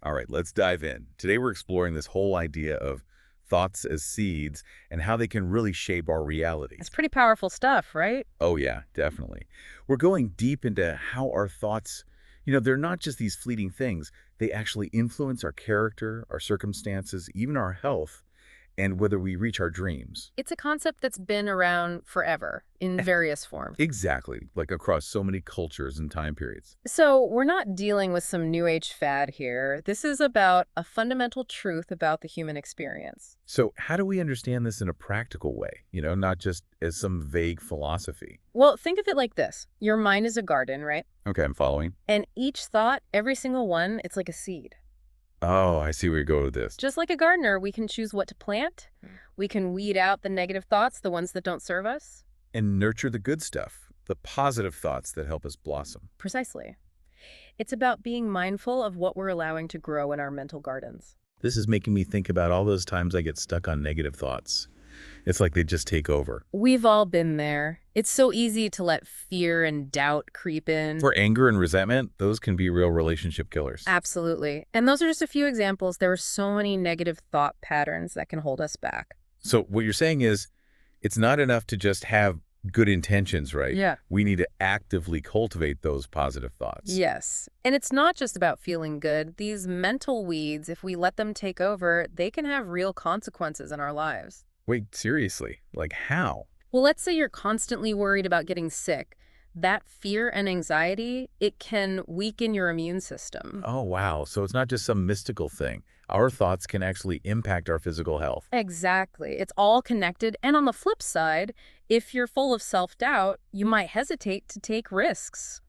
All right, let's dive in. Today we're exploring this whole idea of thoughts as seeds and how they can really shape our reality. It's pretty powerful stuff, right? Oh yeah, definitely. We're going deep into how our thoughts, they're not just these fleeting things. They actually influence our character, our circumstances, even our health, and whether we reach our dreams. It's a concept that's been around forever in various forms. Exactly, like across so many cultures and time periods. So, we're not dealing with some new age fad here. This is about a fundamental truth about the human experience. So how do we understand this in a practical way, not just as some vague philosophy? Well, think of it like this. Your mind is a garden, right? Okay, I'm following. And each thought, every single one, it's like a seed. Oh, I see where you go with this. Just like a gardener, we can choose what to plant. We can weed out the negative thoughts, the ones that don't serve us. And nurture the good stuff, the positive thoughts that help us blossom. Precisely. It's about being mindful of what we're allowing to grow in our mental gardens. This is making me think about all those times I get stuck on negative thoughts. It's like they just take over. We've all been there. It's so easy to let fear and doubt creep in. For anger and resentment, those can be real relationship killers. Absolutely. And those are just a few examples. There are so many negative thought patterns that can hold us back. So what you're saying is it's not enough to just have good intentions, right? Yeah. We need to actively cultivate those positive thoughts. Yes. And it's not just about feeling good. These mental weeds, if we let them take over, they can have real consequences in our lives. Wait, seriously? Like how? Well, let's say you're constantly worried about getting sick. That fear and anxiety, it can weaken your immune system. Oh, wow. So it's not just some mystical thing. Our thoughts can actually impact our physical health. Exactly. It's all connected. And on the flip side, if you're full of self-doubt, you might hesitate to take risks,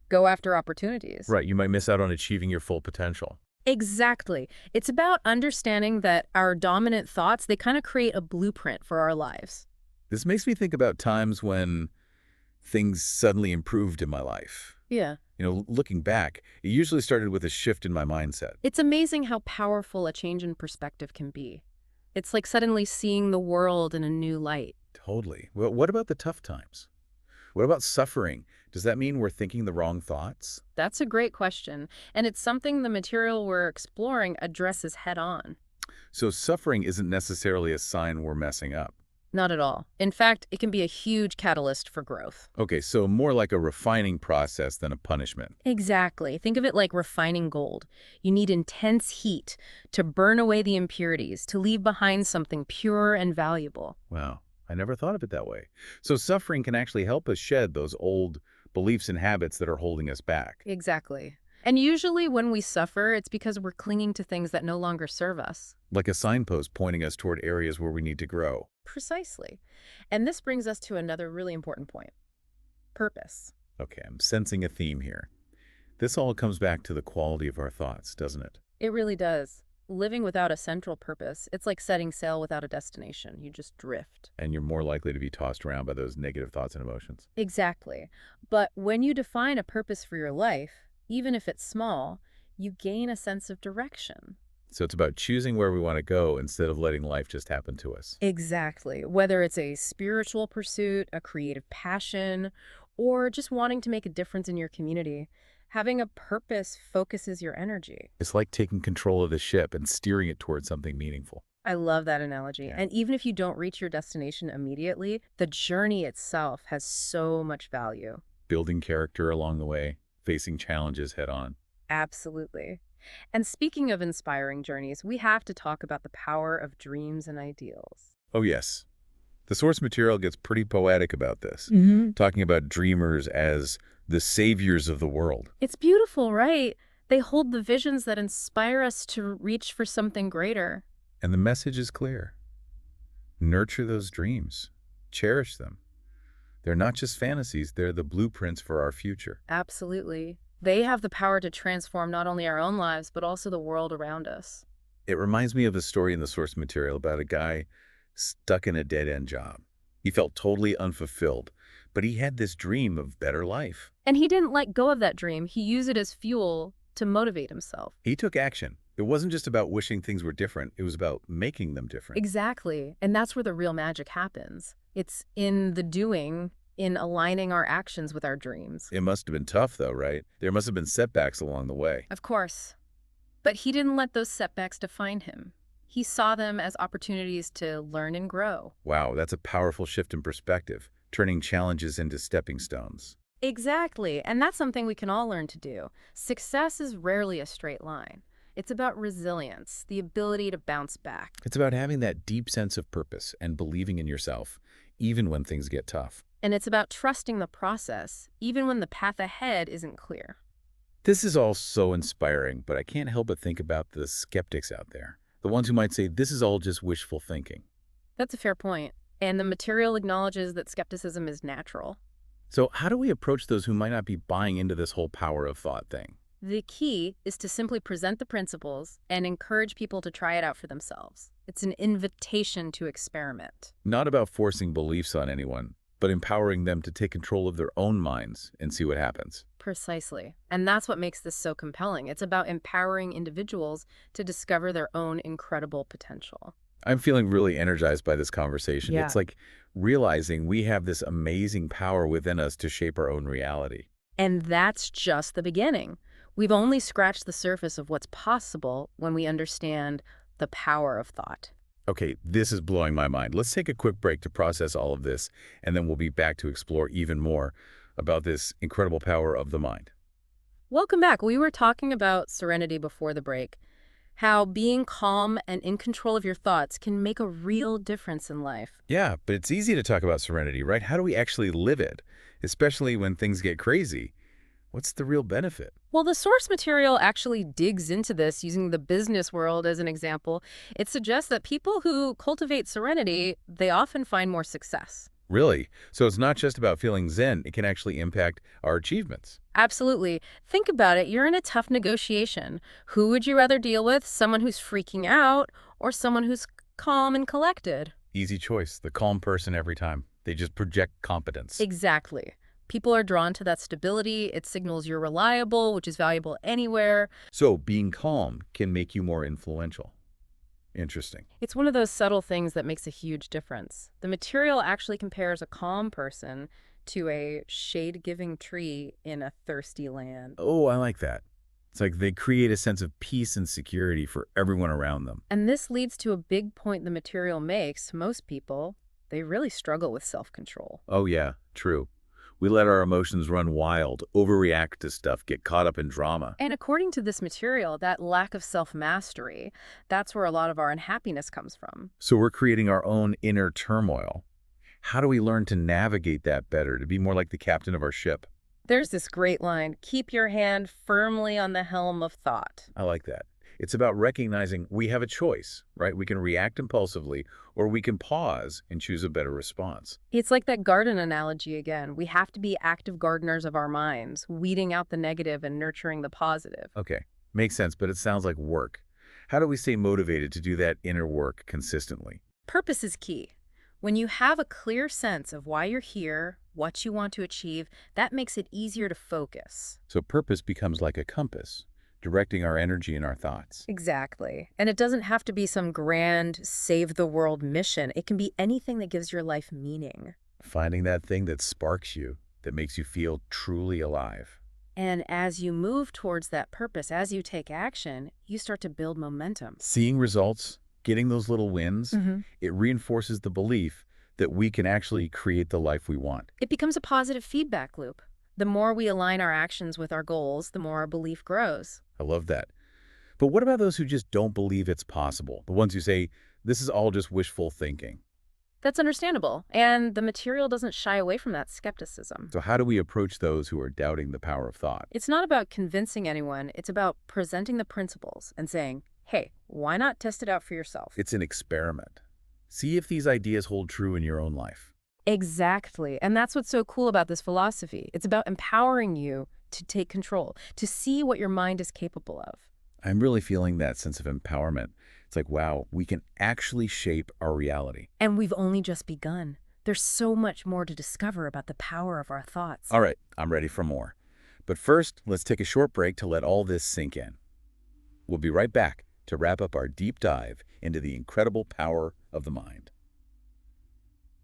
go after opportunities. Right. You might miss out on achieving your full potential. Exactly. It's about understanding that our dominant thoughts, they kind of create a blueprint for our lives. This makes me think about times when things suddenly improved in my life. Yeah. Looking back, it usually started with a shift in my mindset. It's amazing how powerful a change in perspective can be. It's like suddenly seeing the world in a new light. Totally. Well, what about the tough times? What about suffering? Does that mean we're thinking the wrong thoughts? That's a great question, and it's something the material we're exploring addresses head on. So suffering isn't necessarily a sign we're messing up. Not at all. In fact, it can be a huge catalyst for growth. Okay, so more like a refining process than a punishment. Exactly. Think of it like refining gold. You need intense heat to burn away the impurities, to leave behind something pure and valuable. Wow, I never thought of it that way. So suffering can actually help us shed those old beliefs and habits that are holding us back. Exactly. And usually when we suffer, it's because we're clinging to things that no longer serve us. Like a signpost pointing us toward areas where we need to grow. Precisely. And this brings us to another really important point. Purpose. Okay, I'm sensing a theme here. This all comes back to the quality of our thoughts, doesn't it? It really does. Living without a central purpose, it's like setting sail without a destination. You just drift. And you're more likely to be tossed around by those negative thoughts and emotions. Exactly. But when you define a purpose for your life, even if it's small, you gain a sense of direction. So it's about choosing where we want to go instead of letting life just happen to us. Exactly. Whether it's a spiritual pursuit, a creative passion, or just wanting to make a difference in your community, having a purpose focuses your energy. It's like taking control of the ship and steering it towards something meaningful. I love that analogy. Yeah. And even if you don't reach your destination immediately, the journey itself has so much value. Building character along the way, facing challenges head on. Absolutely. And speaking of inspiring journeys, we have to talk about the power of dreams and ideals. Oh, yes. The source material gets pretty poetic about this, Hmm. talking about dreamers as the saviors of the world. It's beautiful, right? They hold the visions that inspire us to reach for something greater. And the message is clear. Nurture those dreams. Cherish them. They're not just fantasies, they're the blueprints for our future. Absolutely. They have the power to transform not only our own lives, but also the world around us. It reminds me of a story in the source material about a guy stuck in a dead-end job. He felt totally unfulfilled, but he had this dream of better life. And he didn't let go of that dream. He used it as fuel to motivate himself. He took action. It wasn't just about wishing things were different, it was about making them different. Exactly. And that's where the real magic happens. It's in the doing, in aligning our actions with our dreams. It must have been tough though, right? There must have been setbacks along the way. Of course. But he didn't let those setbacks define him. He saw them as opportunities to learn and grow. Wow, that's a powerful shift in perspective, turning challenges into stepping stones. Exactly, and that's something we can all learn to do. Success is rarely a straight line. It's about resilience, the ability to bounce back. It's about having that deep sense of purpose and believing in yourself, even when things get tough. And it's about trusting the process, even when the path ahead isn't clear. This is all so inspiring, but I can't help but think about the skeptics out there, the ones who might say this is all just wishful thinking. That's a fair point. And the material acknowledges that skepticism is natural. So how do we approach those who might not be buying into this whole power of thought thing? The key is to simply present the principles and encourage people to try it out for themselves. It's an invitation to experiment. Not about forcing beliefs on anyone, but empowering them to take control of their own minds and see what happens. Precisely. And that's what makes this so compelling. It's about empowering individuals to discover their own incredible potential. I'm feeling really energized by this conversation. Yeah. It's like realizing we have this amazing power within us to shape our own reality. And that's just the beginning. We've only scratched the surface of what's possible when we understand the power of thought. Okay, this is blowing my mind. Let's take a quick break to process all of this, and then we'll be back to explore even more about this incredible power of the mind. Welcome back. We were talking about serenity before the break, how being calm and in control of your thoughts can make a real difference in life. Yeah, but it's easy to talk about serenity, right? How do we actually live it, especially when things get crazy? What's the real benefit? Well, the source material actually digs into this using the business world as an example. It suggests that people who cultivate serenity, they often find more success. Really? So it's not just about feeling zen, it can actually impact our achievements. Absolutely. Think about it. You're in a tough negotiation. Who would you rather deal with? Someone who's freaking out or someone who's calm and collected? Easy choice, the calm person every time. They just project competence. Exactly. People are drawn to that stability. It signals you're reliable, which is valuable anywhere. So being calm can make you more influential. Interesting. It's one of those subtle things that makes a huge difference. The material actually compares a calm person to a shade-giving tree in a thirsty land. Oh, I like that. It's like they create a sense of peace and security for everyone around them. And this leads to a big point the material makes. Most people, they really struggle with self-control. Oh yeah, true. We let our emotions run wild, overreact to stuff, get caught up in drama. And according to this material, that lack of self-mastery, that's where a lot of our unhappiness comes from. So we're creating our own inner turmoil. How do we learn to navigate that better, to be more like the captain of our ship? There's this great line, keep your hand firmly on the helm of thought. I like that. It's about recognizing we have a choice, right? We can react impulsively, or we can pause and choose a better response. It's like that garden analogy again. We have to be active gardeners of our minds, weeding out the negative and nurturing the positive. Okay, makes sense, but it sounds like work. How do we stay motivated to do that inner work consistently? Purpose is key. When you have a clear sense of why you're here, what you want to achieve, that makes it easier to focus. So purpose becomes like a compass, directing our energy and our thoughts. Exactly. And it doesn't have to be some grand save the world mission. It can be anything that gives your life meaning. Finding that thing that sparks you, that makes you feel truly alive. And as you move towards that purpose, as you take action, you start to build momentum. Seeing results, getting those little wins, Mhm. it reinforces the belief that we can actually create the life we want. It becomes a positive feedback loop. The more we align our actions with our goals, the more our belief grows. I love that. But what about those who just don't believe it's possible? The ones who say, this is all just wishful thinking. That's understandable, and the material doesn't shy away from that skepticism. So how do we approach those who are doubting the power of thought? It's not about convincing anyone, it's about presenting the principles and saying, hey, why not test it out for yourself? It's an experiment. See if these ideas hold true in your own life. Exactly, and that's what's so cool about this philosophy. It's about empowering you to take control, to see what your mind is capable of. I'm really feeling that sense of empowerment. It's like, wow, we can actually shape our reality. And we've only just begun. There's so much more to discover about the power of our thoughts. All right, I'm ready for more. But first, let's take a short break to let all this sink in. We'll be right back to wrap up our deep dive into the incredible power of the mind.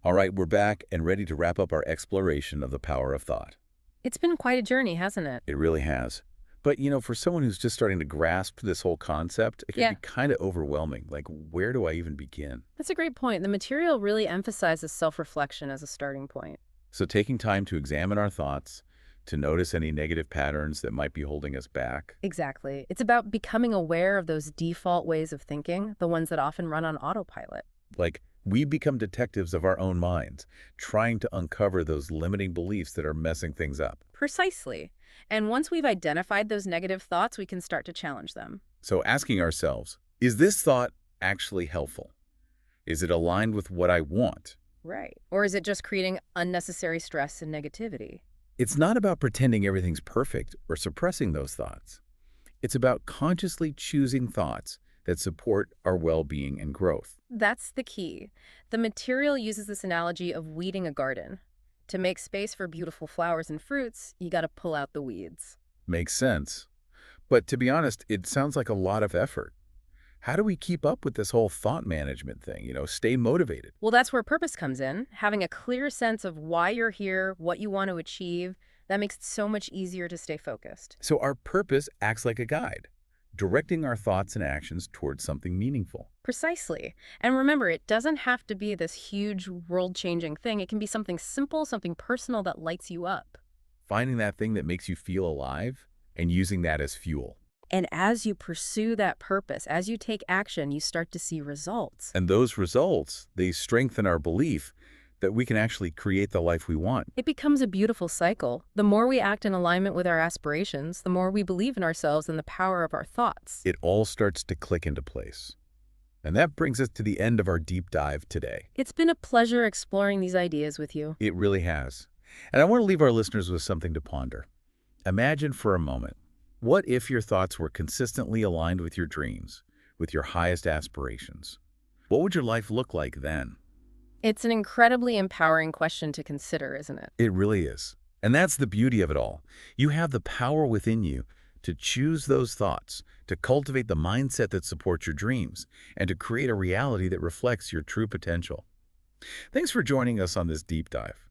All right, we're back and ready to wrap up our exploration of the power of thought. It's been quite a journey, hasn't it? It really has. But, for someone who's just starting to grasp this whole concept, it can Yeah, be kind of overwhelming. Like, where do I even begin? that's a great point. The material really emphasizes self-reflection as a starting point. So taking time to examine our thoughts, to notice any negative patterns that might be holding us back, Exactly. It's about becoming aware of those default ways of thinking, the ones that often run on autopilot. like we become detectives of our own minds, trying to uncover those limiting beliefs that are messing things up. Precisely. And once we've identified those negative thoughts, we can start to challenge them. So asking ourselves, is this thought actually helpful? Is it aligned with what I want? Right. Or is it just creating unnecessary stress and negativity? It's not about pretending everything's perfect or suppressing those thoughts. It's about consciously choosing thoughts that support our well-being and growth. That's the key. The material uses this analogy of weeding a garden. To make space for beautiful flowers and fruits, you got to pull out the weeds. Makes sense. But to be honest, it sounds like a lot of effort. How do we keep up with this whole thought management thing, stay motivated? Well, that's where purpose comes in. Having a clear sense of why you're here, what you want to achieve, that makes it so much easier to stay focused. So our purpose acts like a guide, directing our thoughts and actions towards something meaningful. Precisely. And remember, it doesn't have to be this huge world-changing thing. It can be something simple, something personal that lights you up. Finding that thing that makes you feel alive and using that as fuel. And as you pursue that purpose, as you take action, you start to see results. And those results, they strengthen our belief that we can actually create the life we want. It becomes a beautiful cycle. The more we act in alignment with our aspirations, the more we believe in ourselves and the power of our thoughts. It all starts to click into place. And that brings us to the end of our deep dive today. It's been a pleasure exploring these ideas with you. It really has. And I want to leave our listeners with something to ponder. Imagine for a moment, what if your thoughts were consistently aligned with your dreams, with your highest aspirations? What would your life look like then? It's an incredibly empowering question to consider, isn't it? It really is. And that's the beauty of it all. You have the power within you to choose those thoughts, to cultivate the mindset that supports your dreams, and to create a reality that reflects your true potential. Thanks for joining us on this deep dive.